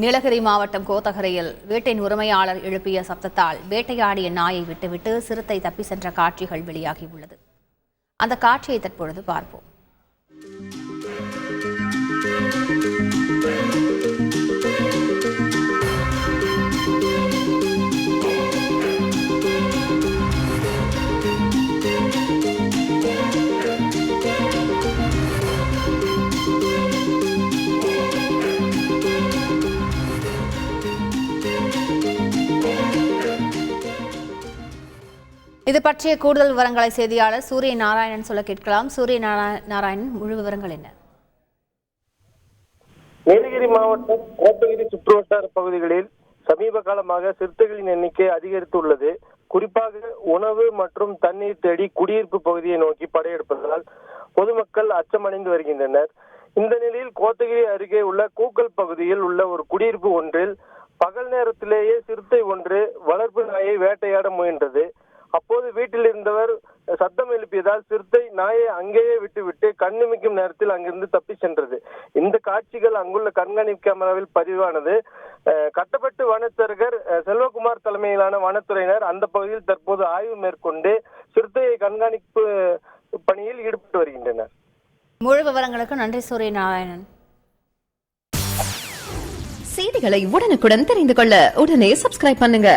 நீலகிரி மாவட்டம் கோத்தகரையில் வீட்டின் உரிமையாளர் எழுப்பிய சப்தத்தால் வேட்டையாடிய நாயை விட்டுவிட்டு சிறுத்தை தப்பி சென்ற காட்சிகள் வெளியாகியுள்ளது. அந்த காட்சியை தற்பொழுது பார்ப்போம். இது பற்றிய கூடுதல் விவரங்களை செய்தியாளர் சூரிய நாராயணன் சொல்ல கேட்கலாம். சூரிய நாராயணன், முழு விவரங்கள் என்ன? நீலகிரி மாவட்டம் கோத்தகிரி சுற்றுவட்டார பகுதிகளில் சமீப காலமாக சிறுத்தைகளின் எண்ணிக்கை அதிகரித்துள்ளது. குறிப்பாக உணவு மற்றும் தண்ணீர் தேடி குடியிருப்பு பகுதியை நோக்கி படையெடுப்பதால் பொதுமக்கள் அச்சமடைந்து வருகின்றனர். இந்த நிலையில் கோத்தகிரி அருகே உள்ள கூக்கல் பகுதியில் உள்ள ஒரு குடியிருப்பு ஒன்றில் பகல் நேரத்திலேயே சிறுத்தை ஒன்று வளர்ப்பு நாயை வேட்டையாட முயன்றது. அப்போது வீட்டில் இருந்தவர் சத்தம் எழுப்பியதால் சிறுத்தை நாயை அங்கேயே விட்டுவிட்டு கண்ணிமைக்கும் நேரத்தில் அங்கிருந்து தப்பி சென்றது. இந்த காட்சிகள் அங்குள்ள கண்காணிப்பு கேமராவில் பதிவானது. கட்டப்பட்டு வனச்சரகர் செல்வகுமார் தலைமையிலான வனத்துறையினர் அந்த பகுதியில் தற்போது ஆய்வு மேற்கொண்டு சிறுத்தையை கண்காணிப்பு பணியில் ஈடுபட்டு வருகின்றனர். முழு விவரங்களுக்கு நன்றி சூரிய நாராயணன். செய்திகளை உடனுக்குடன் தெரிந்து கொள்ள உடனே சப்ஸ்கிரைப் பண்ணுங்க.